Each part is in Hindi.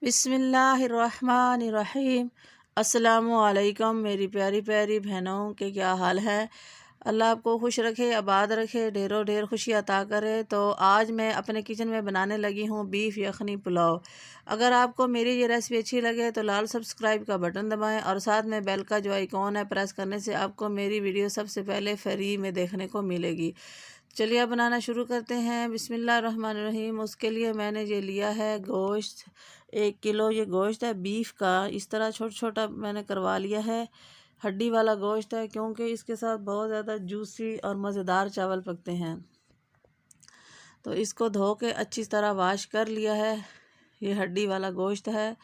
बिस्मिल्लाहिर्रहमानिर्रहीम। अस्सलामुअलैकुम मेरी प्यारी प्यारी बहनों के क्या हाल है। अल्लाह आपको खुश रखे, आबाद रखे, ढेरों ढेर खुशी अता करे। तो आज मैं अपने किचन में बनाने लगी हूँ बीफ यखनी पुलाव। अगर आपको मेरी ये रेसिपी अच्छी लगे तो लाल सब्सक्राइब का बटन दबाएं और साथ में बेल का जो आइकॉन है प्रेस करने से आपको मेरी वीडियो सबसे पहले फ्री में देखने को मिलेगी। चलिए अब बनाना शुरू करते हैं। बिस्मिल्लाहिर्रहमानिर्रहीम। उसके लिए मैंने ये लिया है गोश्त, 1 किलो ये गोश्त है बीफ का। इस तरह छोटा छोटा मैंने करवा लिया है। हड्डी वाला गोश्त है क्योंकि इसके साथ बहुत ज़्यादा जूसी और मज़ेदार चावल पकते हैं। तो इसको धो के अच्छी तरह वाश कर लिया है। ये हड्डी वाला गोश्त है।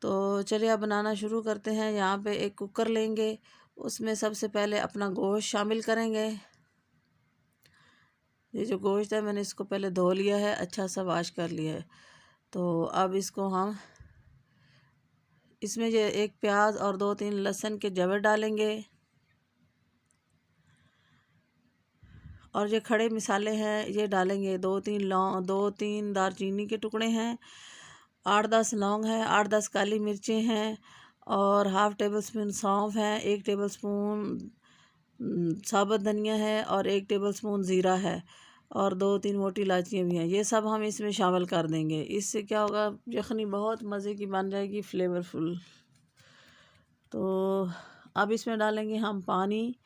तो चलिए अब बनाना शुरू करते हैं। यहाँ पे एक कुकर लेंगे, उसमें सबसे पहले अपना गोश्त शामिल करेंगे। ये जो गोश्त है मैंने इसको पहले धो लिया है, अच्छा सा वाश कर लिया है। तो अब इसको हम इसमें ये 1 प्याज और 2-3 लहसुन के जवे डालेंगे। और ये खड़े मसाले हैं ये डालेंगे। 2-3 लौंग, 2-3 दालचीनी के टुकड़े हैं, 8-10 लौंग हैं, 8-10 काली मिर्चें हैं और हाफ़ टेबल स्पून सौंफ है, 1 टेबल स्पून साबुत धनिया है और 1 टेबल स्पून ज़ीरा है और 2-3 मोटी इलायचियाँ भी हैं। ये सब हम इसमें शामिल कर देंगे। इससे क्या होगा, यखनी बहुत मज़े की बन जाएगी, फ्लेवरफुल। तो अब इसमें डालेंगे हम पानी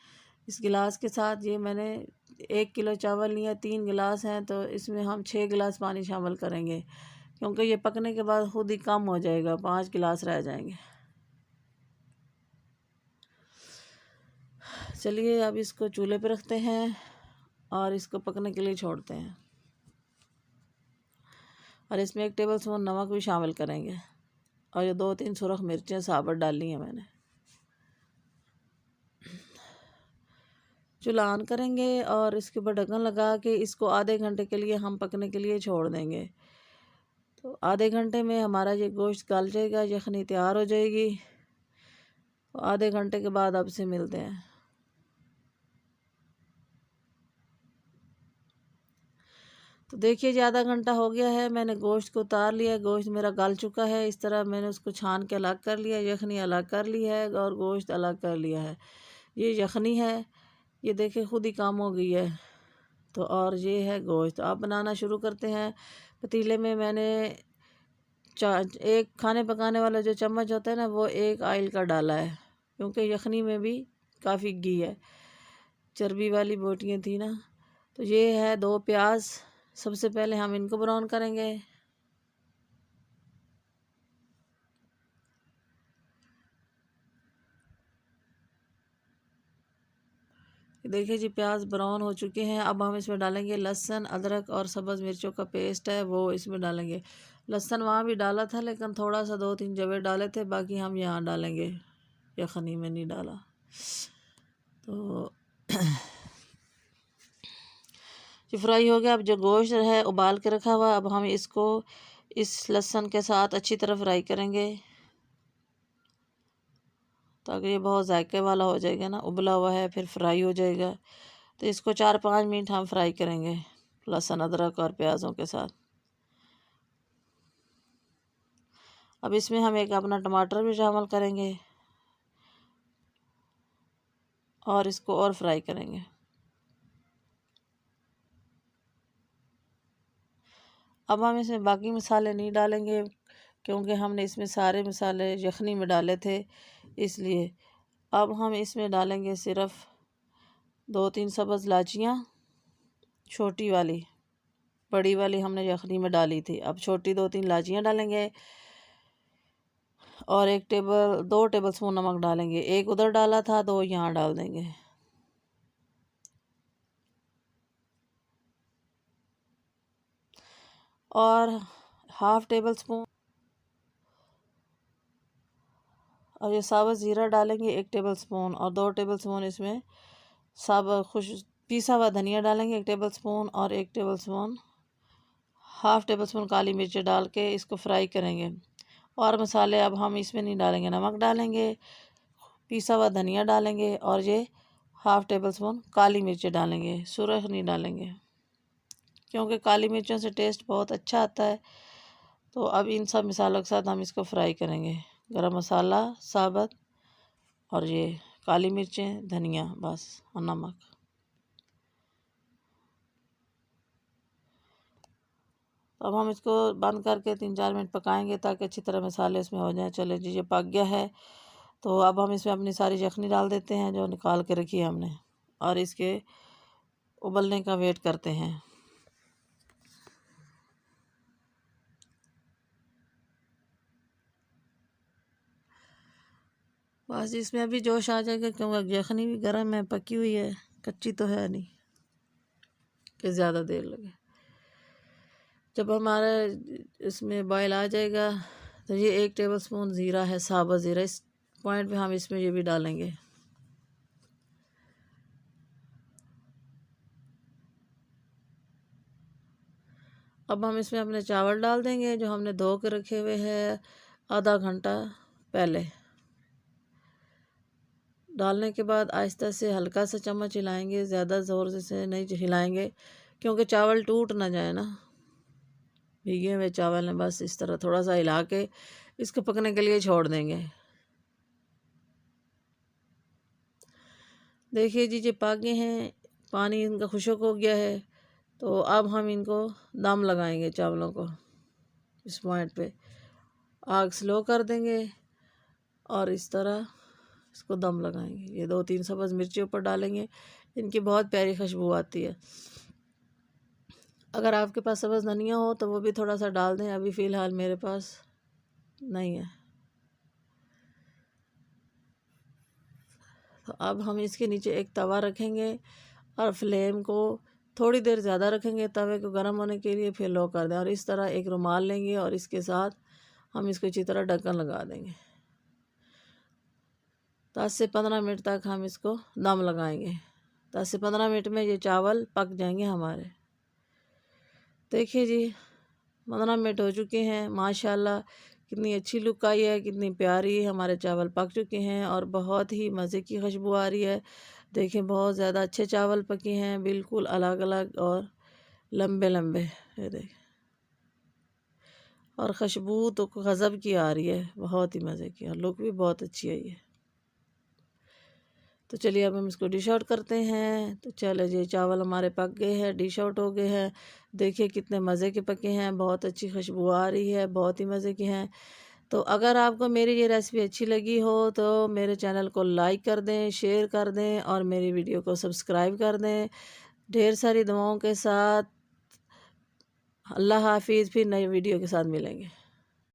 इस गिलास के साथ। ये मैंने 1 किलो चावल लिया, 3 गिलास हैं, तो इसमें हम 6 गिलास पानी शामिल करेंगे क्योंकि ये पकने के बाद खुद ही कम हो जाएगा, 5 गिलास रह जाएंगे। चलिए अब इसको चूल्हे पे रखते हैं और इसको पकने के लिए छोड़ते हैं। और इसमें 1 टेबल स्पून नमक भी शामिल करेंगे और ये 2-3 सुरख मिर्चें साबुत डाली हैं मैंने। चूल्हा ऑन करेंगे और इसके ऊपर ढक्कन लगा के इसको आधे घंटे के लिए हम पकने के लिए छोड़ देंगे। तो आधे घंटे में हमारा ये गोश्त गल जाएगा, यखनी तैयार हो जाएगी। तो आधे घंटे के बाद आपसे मिलते हैं। तो देखिए आधा घंटा हो गया है, मैंने गोश्त को उतार लिया। गोश्त मेरा गल चुका है। इस तरह मैंने उसको छान के अलग कर लिया, यखनी अलग कर ली है और गोश्त अलग कर लिया है। ये यखनी है, ये देखिए खुद ही काम हो गई है। तो और ये है गोश्त। आप बनाना शुरू करते हैं। पतीले में मैंने एक खाने पकाने वाला जो चम्मच होता है ना, वो 1 ऑयल का डाला है क्योंकि यखनी में भी काफ़ी घी है, चर्बी वाली बोटियाँ थी ना। तो ये है 2 प्याज। सबसे पहले हम इनको ब्राउन करेंगे। देखिए जी प्याज ब्राउन हो चुके हैं। अब हम इसमें डालेंगे लहसुन, अदरक और सब्ज़ मिर्चों का पेस्ट है वो इसमें डालेंगे। लहसुन वहाँ भी डाला था लेकिन थोड़ा सा 2-3 जवे डाले थे, बाकी हम यहाँ डालेंगे, यखनी में नहीं डाला। तो ये फ्राई हो गया। अब जो गोश्त है उबाल के रखा हुआ, अब हम इसको इस लहसुन के साथ अच्छी तरह फ्राई करेंगे ताकि ये बहुत जायके वाला हो जाएगा ना, उबला हुआ है फिर फ्राई हो जाएगा। तो इसको 4-5 मिनट हम फ्राई करेंगे लहसुन, अदरक और प्याज़ों के साथ। अब इसमें हम एक अपना टमाटर भी शामिल करेंगे और इसको और फ्राई करेंगे। अब हम इसमें बाकी मसाले नहीं डालेंगे क्योंकि हमने इसमें सारे मसाले यखनी में डाले थे, इसलिए अब हम इसमें डालेंगे सिर्फ़ 2-3 सब्ज़ इलायचियाँ, छोटी वाली, बड़ी वाली हमने यखनी में डाली थी। अब छोटी 2-3 इलायचियाँ डालेंगे और 2 टेबल स्पून नमक डालेंगे। 1 उधर डाला था, 2 यहाँ डाल देंगे। और हाफ़ टेबल स्पून और ये साबुत ज़ीरा डालेंगे 1 टेबल स्पून और 2 टेबल स्पून इसमें साबुत पिसा हुआ धनिया डालेंगे 1 टेबल स्पून और 1 table spoon half table spoon काली मिर्च डाल के इसको फ्राई करेंगे। और मसाले अब हम इसमें नहीं डालेंगे। नमक डालेंगे, पिसा हुआ धनिया डालेंगे और ये हाफ़ टेबल स्पून काली मिर्च डालेंगे, सुरख नहीं डालेंगे क्योंकि काली मिर्चों से टेस्ट बहुत अच्छा आता है। तो अब इन सब मिसालों के साथ हम इसको फ्राई करेंगे। गरम मसाला साबुत और ये काली मिर्चें, धनिया बस, और नमक। तो अब हम इसको बंद करके 3-4 मिनट पकाएंगे ताकि अच्छी तरह मसाले इसमें हो जाएं। चले जी, ये पक गया है। तो अब हम इसमें अपनी सारी यखनी डाल देते हैं जो निकाल के रखी है हमने, और इसके उबलने का वेट करते हैं। बस इसमें अभी जोश आ जाएगा क्योंकि यखनी भी गर्म है, पकी हुई है, कच्ची तो है नहीं कि ज़्यादा देर लगे। जब हमारा इसमें बॉयल आ जाएगा तो ये 1 टेबल स्पून ज़ीरा है, साबुत ज़ीरा, इस पॉइंट पे हम इसमें ये भी डालेंगे। अब हम इसमें अपने चावल डाल देंगे जो हमने धो के रखे हुए हैं आधा घंटा पहले। डालने के बाद आहिस्ता से हल्का सा चम्मच हिलाएंगे, ज़्यादा ज़ोर से नहीं हिलाएंगे क्योंकि चावल टूट ना जाए ना, भीगे हुए चावल हैं। बस इस तरह थोड़ा सा हिला के इसको पकने के लिए छोड़ देंगे। देखिए जी, ये पक गए हैं, पानी इनका खुश्क हो गया है। तो अब हम इनको दम लगाएंगे चावलों को। इस पॉइंट पे आग स्लो कर देंगे और इस तरह इसको दम लगाएंगे। ये 2-3 सब्ज़ मिर्ची ऊपर डालेंगे, इनकी बहुत प्यारी खुशबू आती है। अगर आपके पास सब्ज़ धनिया हो तो वो भी थोड़ा सा डाल दें, अभी फ़िलहाल मेरे पास नहीं है। तो अब हम इसके नीचे एक तवा रखेंगे और फ्लेम को थोड़ी देर ज़्यादा रखेंगे तवे को गर्म होने के लिए, फिर लो कर दें। और इस तरह एक रुमाल लेंगे और इसके साथ हम इसको अच्छी तरह ढक्कन लगा देंगे। 10 से 15 मिनट तक हम इसको दम लगाएंगे। 10 से 15 मिनट में ये चावल पक जाएंगे हमारे। देखिए जी, 15 मिनट हो चुके हैं। माशाल्लाह कितनी अच्छी लुक आई है, कितनी प्यारी हमारे चावल पक चुके हैं और बहुत ही मज़े की खुशबू आ रही है। देखें, बहुत ज़्यादा अच्छे चावल पके हैं, बिल्कुल अलग अलग और लंबे लंबे। ये देखें, और खुशबू तो गज़ब की आ रही है, बहुत ही मज़े की, और लुक भी बहुत अच्छी आई है। तो चलिए अब हम इसको डिश आउट करते हैं। तो चलो जी, चावल हमारे पक गए हैं, डिश आउट हो गए हैं। देखिए कितने मज़े के पके हैं, बहुत अच्छी खुशबू आ रही है, बहुत ही मज़े के हैं। तो अगर आपको मेरी ये रेसिपी अच्छी लगी हो तो मेरे चैनल को लाइक कर दें, शेयर कर दें और मेरी वीडियो को सब्सक्राइब कर दें। ढेर सारी दुआओं के साथ अल्लाह हाफिज़, फिर नई वीडियो के साथ मिलेंगे।